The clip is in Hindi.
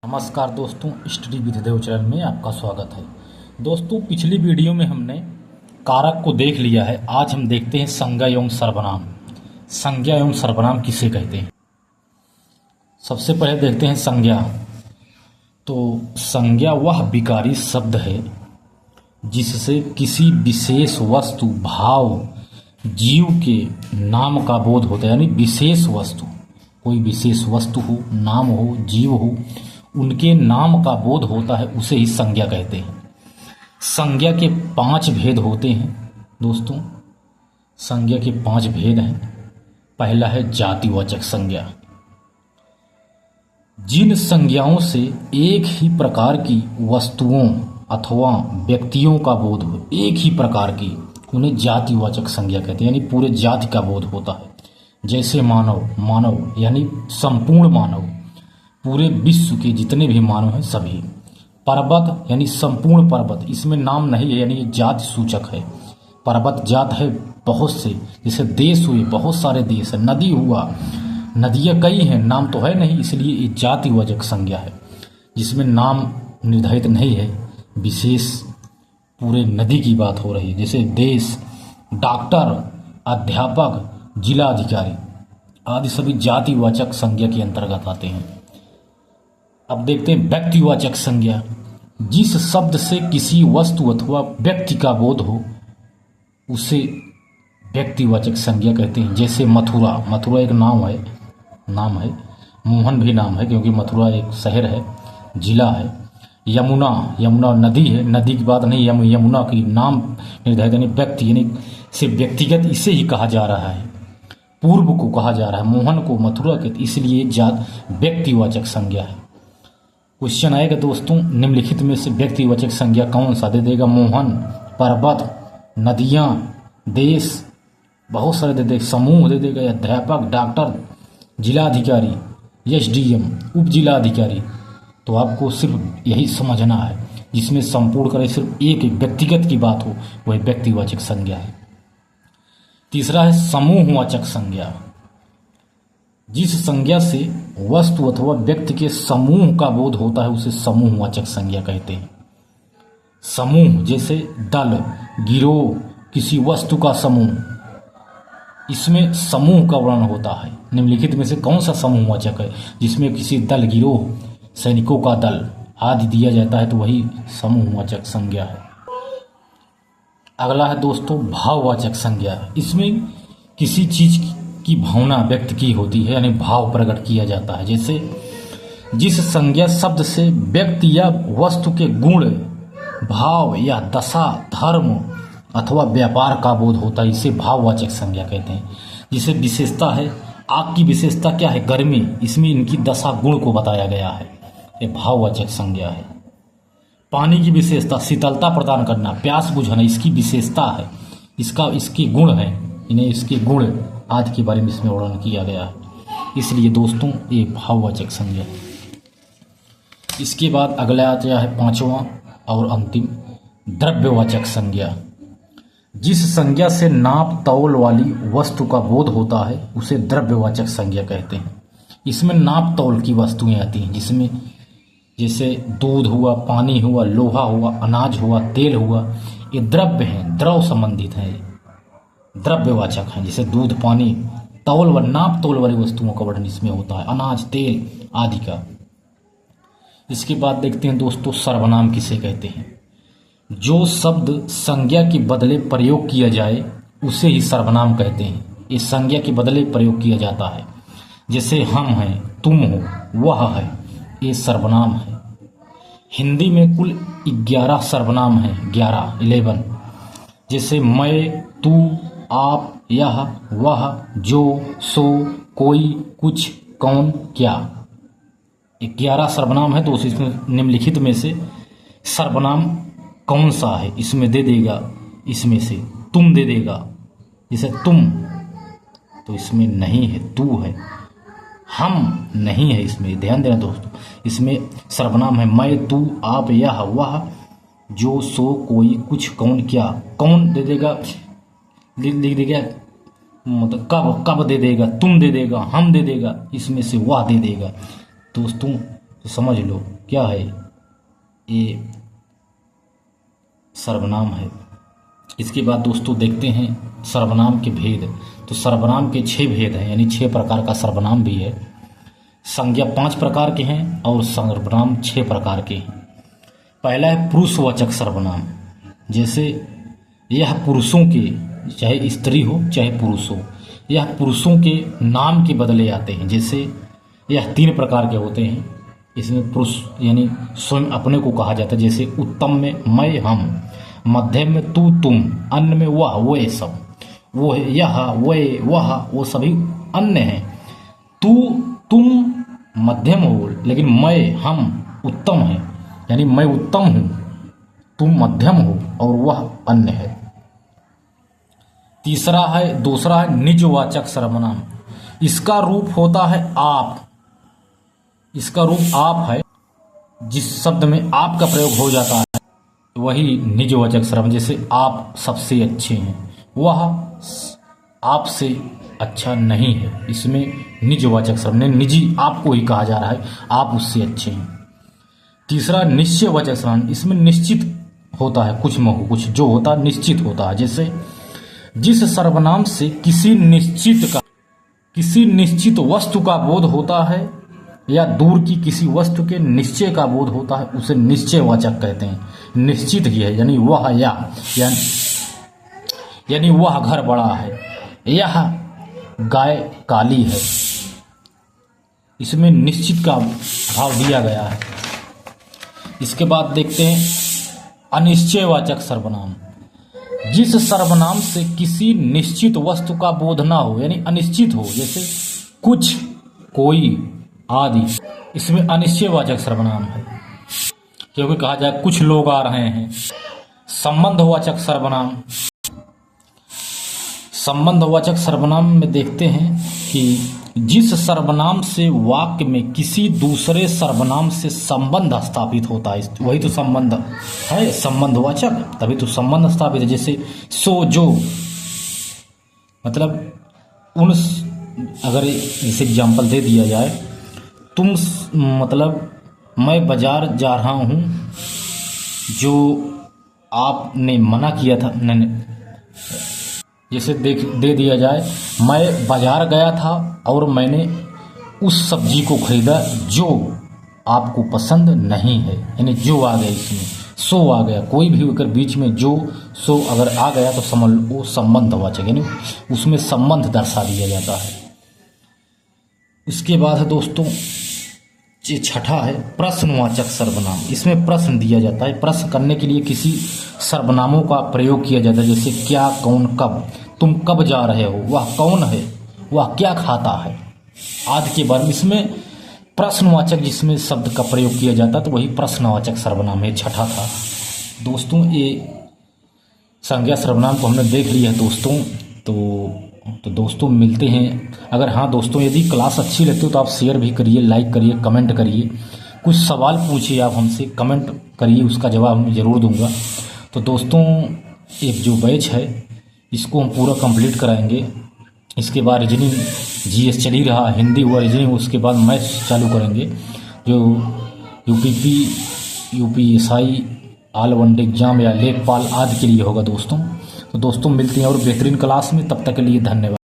नमस्कार दोस्तों, स्टडी विद देव चैनल में आपका स्वागत है। दोस्तों, पिछली वीडियो में हमने कारक को देख लिया है। आज हम देखते हैं संज्ञा एवं सर्वनाम। संज्ञा एवं सर्वनाम किसे कहते हैं? सबसे पहले देखते हैं संज्ञा। तो संज्ञा वह विकारी शब्द है जिससे किसी विशेष वस्तु, भाव, जीव के नाम का बोध होता है। यानी विशेष वस्तु, कोई विशेष वस्तु हो, नाम हो, जीव हो, उनके नाम का बोध होता है, उसे ही संज्ञा कहते हैं। संज्ञा के 5 भेद होते हैं दोस्तों। संज्ञा के 5 भेद हैं। पहला है जातिवाचक संज्ञा। जिन संज्ञाओं से एक ही प्रकार की वस्तुओं अथवा व्यक्तियों का बोध हो, एक ही प्रकार की, उन्हें जातिवाचक संज्ञा कहते हैं। यानी पूरे जाति का बोध होता है। जैसे मानव, मानव यानी संपूर्ण मानव, पूरे विश्व के जितने भी मानव हैं सभी। पर्वत यानी संपूर्ण पर्वत, इसमें नाम नहीं है, यानी ये जाति सूचक है। पर्वत जात है बहुत से, जैसे देश हुए, बहुत सारे देश है। नदी हुआ, नदियाँ कई हैं, नाम तो है नहीं, इसलिए ये जातिवाचक संज्ञा है जिसमें नाम निर्धारित नहीं है, विशेष पूरे नदी की बात हो रही है। जैसे देश, डॉक्टर, अध्यापक, जिला अधिकारी आदि सभी जातिवाचक संज्ञा के अंतर्गत आते हैं। अब देखते हैं व्यक्तिवाचक संज्ञा। जिस शब्द से किसी वस्तु अथवा व्यक्ति का बोध हो उसे व्यक्तिवाचक संज्ञा कहते हैं। जैसे मथुरा, मथुरा एक नाम है। मोहन भी नाम है क्योंकि मथुरा एक शहर है, जिला है। यमुना, यमुना नदी है, नदी की बात नहीं, यमुना की नाम निर्धारित, यानी व्यक्ति, यानी से व्यक्तिगत इसे ही कहा जा रहा है, पूर्व को कहा जा रहा है, मोहन को मथुरा के, इसलिए जात व्यक्तिवाचक संज्ञा है। क्वेश्चन आएगा दोस्तों, निम्नलिखित में से व्यक्तिवाचक संज्ञा कौन सा? दे देगा मोहन, पर्वत, नदियाँ, देश, बहुत सारे दे देगा, समूह दे देगा, अध्यापक, डॉक्टर, जिलाधिकारी, एसडीएम, उप जिलाधिकारी। तो आपको सिर्फ यही समझना है, जिसमें संपूर्ण करे सिर्फ एक व्यक्तिगत की बात हो, वह व्यक्तिवाचक संज्ञा है। तीसरा है समूहवाचक संज्ञा। जिस संज्ञा से वस्तु अथवा व्यक्ति के समूह का बोध होता है उसे समूहवाचक संज्ञा कहते हैं। समूह जैसे दल, गिरोह, किसी वस्तु का समूह, इसमें समूह का वर्णन होता है। निम्नलिखित में से कौन सा समूहवाचक है? जिसमें किसी दल, गिरोह, सैनिकों का दल आदि दिया जाता है तो वही समूहवाचक संज्ञा है। अगला है दोस्तों भाववाचक संज्ञा। इसमें किसी चीज की भावना व्यक्त की होती है, यानी भाव प्रकट किया जाता है। जैसे जिस संज्ञा शब्द से व्यक्ति या वस्तु के गुण, भाव या दशा, धर्म अथवा व्यापार का बोध होता है, इसे भाववाचक संज्ञा कहते हैं। जिसे विशेषता है, आग की विशेषता क्या है? गर्मी, इसमें इनकी दशा गुण को बताया गया है, ये भाववाचक संज्ञा है। पानी की विशेषता शीतलता प्रदान करना, प्यास बुझाना, इसकी विशेषता है, इसके गुण है, इन्हें इसके गुण आदि के बारे में इसमें वर्णन किया गया है, इसलिए दोस्तों ये भाववाचक संज्ञा है। इसके बाद अगला आता है 5वां और अंतिम, द्रव्यवाचक संज्ञा। जिस संज्ञा से नाप तौल वाली वस्तु का बोध होता है उसे द्रव्यवाचक संज्ञा कहते हैं। इसमें नाप तौल की वस्तुएं आती हैं, जिसमें जैसे दूध हुआ, पानी हुआ, लोहा हुआ, अनाज हुआ, तेल हुआ, ये द्रव्य हैं, द्रव संबंधित हैं, द्रव्यवाचक हैं। जैसे दूध, पानी, तौल व नाप तौल वाली वस्तुओं का वर्णन इसमें होता है, अनाज, तेल आदि का। इसके बाद देखते हैं दोस्तों सर्वनाम किसे कहते हैं। जो शब्द संज्ञा के बदले प्रयोग किया जाए उसे ही सर्वनाम कहते हैं। इस संज्ञा के बदले प्रयोग किया जाता है। जैसे हम हैं, तुम हो, वह है, ये सर्वनाम है। हिंदी में कुल 11 सर्वनाम हैं, 11। जैसे मैं, तू, आप, यह, वह, जो, सो, कोई, कुछ, कौन, क्या, 11 सर्वनाम है। तो इसमें निम्नलिखित में से सर्वनाम कौन सा है? इसमें दे देगा, इसमें से तुम दे देगा। जैसे तुम, तो इसमें नहीं है, तू है। हम नहीं है, इसमें ध्यान देना दोस्तों। इसमें सर्वनाम है मैं, तू, आप, यह, वह, जो, सो, कोई, कुछ, कौन, क्या। कौन दे देगा, लिख देगा, मतलब कब दे देगा, तुम दे देगा, हम दे देगा, इसमें से वह दे देगा। दोस्तों तो समझ लो क्या है, ये सर्वनाम है। इसके बाद दोस्तों देखते हैं सर्वनाम के भेद। तो सर्वनाम के 6 भेद हैं, यानी 6 प्रकार का सर्वनाम भी है। संज्ञा 5 प्रकार के हैं और सर्वनाम 6 प्रकार के हैं। पहला है पुरुषवाचक सर्वनाम, जैसे यह पुरुषों के, चाहे स्त्री हो चाहे पुरुष हो, यह पुरुषों के नाम के बदले आते हैं। जैसे यह 3 प्रकार के होते हैं। इसमें पुरुष यानी स्वयं अपने को कहा जाता है, जैसे उत्तम में मैं हम, मध्यम में तू तुम, अन्य में वह वे सब, वो यह वे वह वो सभी अन्य हैं। तू तुम मध्यम हो, लेकिन मैं हम उत्तम है, यानी मैं उत्तम हूँ, तुम मध्यम हो और वह अन्य है। दूसरा है निजवाचक सर्वनाम। इसका रूप होता है आप। इसका रूप आप है, जिस शब्द में आप का प्रयोग हो जाता है वही निजवाचक सर्वनाम। जैसे आप सबसे अच्छे हैं, वह आपसे अच्छा नहीं है, इसमें निजवाचक सर्वनाम, निजी आपको ही कहा जा रहा है, आप उससे अच्छे हैं। तीसरा निश्चयवाचक सर्वनाम। इसमें निश्चित होता है, कुछ जो होता है निश्चित होता है। जैसे जिस सर्वनाम से किसी निश्चित वस्तु का बोध होता है या दूर की किसी वस्तु के निश्चय का बोध होता है, उसे निश्चयवाचक कहते हैं। निश्चित ही है, यानी वह यानी वह घर बड़ा है, यह गाय काली है, इसमें निश्चित का भाव दिया गया है। इसके बाद देखते हैं अनिश्चयवाचक सर्वनाम। जिस सर्वनाम से किसी निश्चित वस्तु का बोध ना हो, यानी अनिश्चित हो, जैसे कुछ, कोई आदि, इसमें अनिश्चयवाचक सर्वनाम है, क्योंकि कहा जाए कुछ लोग आ रहे हैं। संबंधवाचक सर्वनाम। संबंधवाचक सर्वनाम में देखते हैं कि जिस सर्वनाम से वाक्य में किसी दूसरे सर्वनाम से संबंध स्थापित होता है, वही तो संबंध है, संबंधवाचक, तभी तो संबंध स्थापित है। जैसे सो जो, मतलब अगर इस एग्जाम्पल दे दिया जाए, तुम मतलब मैं बाजार जा रहा हूँ, जो आपने मना किया था, नहीं, जैसे दे दिया जाए, मैं बाजार गया था और मैंने उस सब्जी को खरीदा जो आपको पसंद नहीं है, यानी जो आ गया, इसमें सो आ गया। कोई भी अगर बीच में जो सो अगर आ गया तो समझ लो वो संबंधवाचक, यानी उसमें संबंध दर्शा दिया जाता है। इसके बाद है दोस्तों छठा है प्रश्नवाचक सर्वनाम। इसमें प्रश्न दिया जाता है, प्रश्न करने के लिए किसी सर्वनामों का प्रयोग किया जाता है। जैसे क्या, कौन, कब, तुम कब जा रहे हो, वह कौन है, वह क्या खाता है, आदि के बारे में। इसमें प्रश्नवाचक जिसमें शब्द का प्रयोग किया जाता है तो वही प्रश्नवाचक सर्वनाम है। छठा था दोस्तों, ये संज्ञा सर्वनाम को हमने देख लिया है दोस्तों। तो दोस्तों मिलते हैं। अगर हाँ दोस्तों, यदि क्लास अच्छी लगती हो तो आप शेयर भी करिए, लाइक करिए, कमेंट करिए, कुछ सवाल पूछिए आप हमसे, कमेंट करिए, उसका जवाब मैं ज़रूर दूंगा। तो दोस्तों एक जो बैच है इसको हम पूरा कंप्लीट कराएंगे। इसके बाद रीजनिंग जीएस चल ही रहा, हिंदी हुआ रीजनिंग, उसके बाद मैथ्स चालू करेंगे, जो UPSI all one day exam या लेखपाल आदि के लिए होगा दोस्तों। तो दोस्तों मिलते हैं और बेहतरीन क्लास में, तब तक के लिए धन्यवाद।